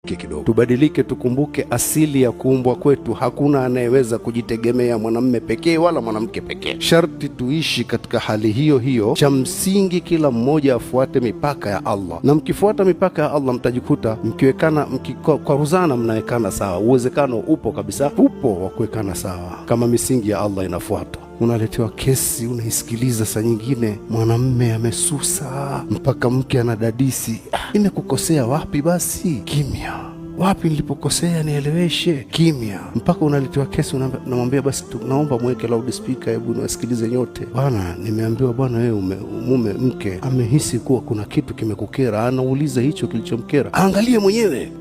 Kidogo tubadilike, tukumbuke asili ya kuumbwa kwetu. Hakuna anayeweza kujitegemea, mwanamume pekee wala mwanamke pekee. Sharti tuishi katika hali hiyo hiyo. Cha msingi kila mmoja afuate mipaka ya Allah, na mkifuata mipaka ya Allah mtajikuta mkikwaruzana mnawekana sawa. Uwezekano upo kabisa, upo wa kuwekana sawa kama misingi ya Allah inafuatwa. Unaletewa kesi, unaisikiliza, saa nyingine mwanamume amesusa mpaka mke anadadisi, nimekukosea wapi? Basi kimya. Wapi nilipokosea nieleweshe? Kimya. Mpaka unaletewa kesi, unamwambia basi naomba mweke loudspeaker, hebu niwasikilize nyote. Bwana, nimeambiwa bwana, wewe mume mke amehisi kuwa kuna kitu kimekukera. Anauliza hicho kilichomkera, angalie mwenyewe.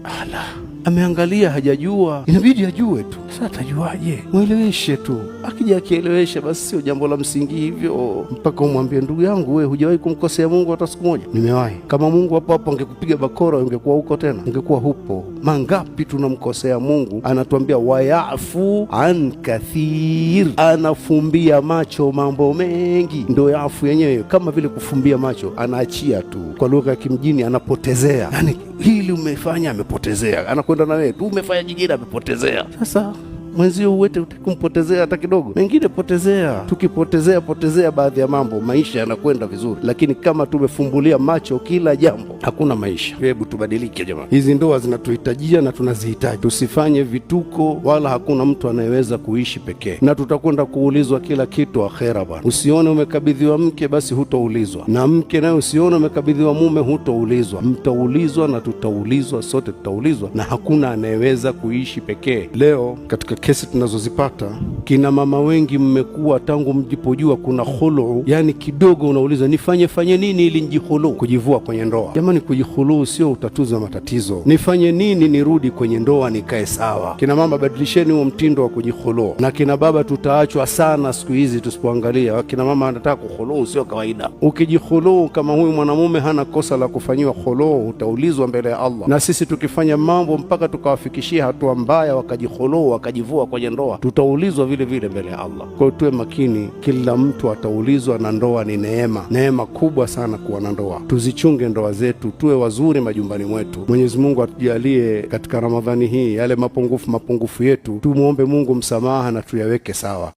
Ameangalia, hajajua, inabidi ajue tu. Sasa atajuaje? Mweleweshe tu. Akija akielewesha, basi sio jambo la msingi hivyo mpaka umwambie ndugu yangu, wewe hujawahi kumkosea Mungu hata siku moja? Nimewahi. Kama Mungu hapo hapo angekupiga bakora, ungekuwa huko tena? Ungekuwa hupo. Mangapi tunamkosea Mungu, anatuambia wayafu an kathir, anafumbia macho mambo mengi. Ndio yafu yenyewe, kama vile kufumbia macho, anaachia tu. Kwa lugha ya kimjini anapotezea, yani hili umefanya, amepotezea. Anakwenda na wewe tu, umefanya jingine, amepotezea. Sasa mwenzio uwete kumpotezea hata kidogo? Mengine potezea. Tukipotezea baadhi ya mambo, maisha yanakwenda vizuri, lakini kama tumefumbulia macho kila jambo, hakuna maisha. Hebu tubadilike jamani. Hizi ndoa zinatuhitajia na tunazihitaji. Tusifanye vituko, wala hakuna mtu anayeweza kuishi pekee, na tutakwenda kuulizwa kila kitu akhera bwana. Usione umekabidhiwa mke basi hutoulizwa, na mke naye usione umekabidhiwa mume hutoulizwa. Mtaulizwa na tutaulizwa, sote tutaulizwa, na hakuna anayeweza kuishi pekee. Leo katika kesi tunazozipata, kina mama wengi mmekuwa tangu mjipojua kuna khulu, yani kidogo unauliza nifanye nini ili njihulu, kujivua kwenye ndoa. Jamani, kujihulu sio utatuzi wa matatizo. Nifanye nini nirudi kwenye ndoa nikae sawa? Kina mama, badilisheni huo mtindo wa kujihulu. Na kina baba, tutaachwa sana siku hizi tusipoangalia. Kina mama anataka kuhulu, sio kawaida. Ukijihulu kama huyu mwanamume hana kosa la kufanyiwa khulu, utaulizwa mbele ya Allah. Na sisi tukifanya mambo mpaka tukawafikishia hatua mbaya, wakajihulu, wakajivua kwenye ndoa, tutaulizwa vile vile mbele ya Allah. Kwa hiyo tuwe makini, kila mtu ataulizwa, na ndoa ni neema kubwa sana kuwa na ndoa. Tuzichunge ndoa zetu, tuwe wazuri majumbani mwetu. Mwenyezi Mungu atujalie katika Ramadhani hii yale mapungufu yetu, tumuombe Mungu msamaha na tuyaweke sawa.